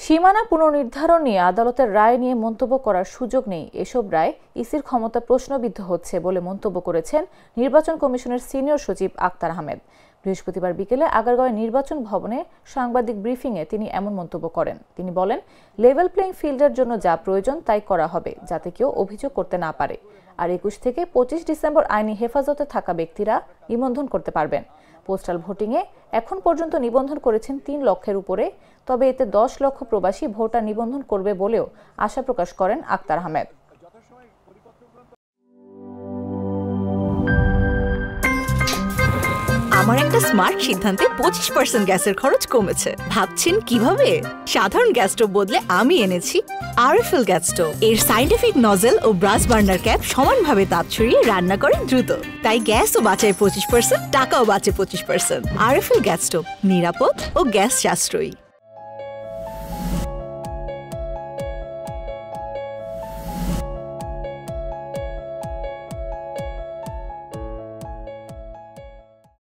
সীমানা পুনর্নির্ধারণ নিয়ে আদালতের রায় নিয়ে মন্তব্য করার সুযোগ নেই, এসব রায় ইসির ক্ষমতা প্রশ্নবিদ্ধ হচ্ছে বলে মন্তব্য করেছেন নির্বাচন কমিশনের সিনিয়র সচিব আক্তার আহমেদ। বৃহস্পতিবার বিকেলে আগারগাঁওয়ের নির্বাচন ভবনে সাংবাদিক ব্রিফিংয়ে তিনি এমন মন্তব্য করেন। তিনি বলেন, লেভেল প্লেইং ফিল্ডের জন্য যা প্রয়োজন তাই করা হবে, যাতে কেউ অভিযোগ করতে না পারে। আর ২১ থেকে ২৫ ডিসেম্বর আইনি হেফাজতে থাকা ব্যক্তিরা নিবন্ধন করতে পারবেন। পোস্টাল ভোটিংয়ে এখন পর্যন্ত নিবন্ধন করেছেন ৩ লক্ষের উপরে, তবে এতে ১০ লক্ষ প্রবাসী ভোটার নিবন্ধন করবে বলেও আশা প্রকাশ করেন আক্তার আহমেদ। আমার একটা স্মার্ট সিদ্ধান্তে 25% গ্যাসের খরচ কমেছে। ভাবছেন কিভাবে? সাধারণ গ্যাস স্টোভ বদলে আমি এনেছি আরএফএল গ্যাস স্টোভ। এর সাইন্টিফিক নজল ও ব্রাস বার্নার ক্যাপ সমানভাবে তাপ ছড়িয়ে রান্না করে দ্রুত, তাই গ্যাসও বাঁচায় 25%, টাকাও বাঁচে 25%। আরএফএল গ্যাস স্টোভ নিরাপদ ও গ্যাস সাশ্রয়ী।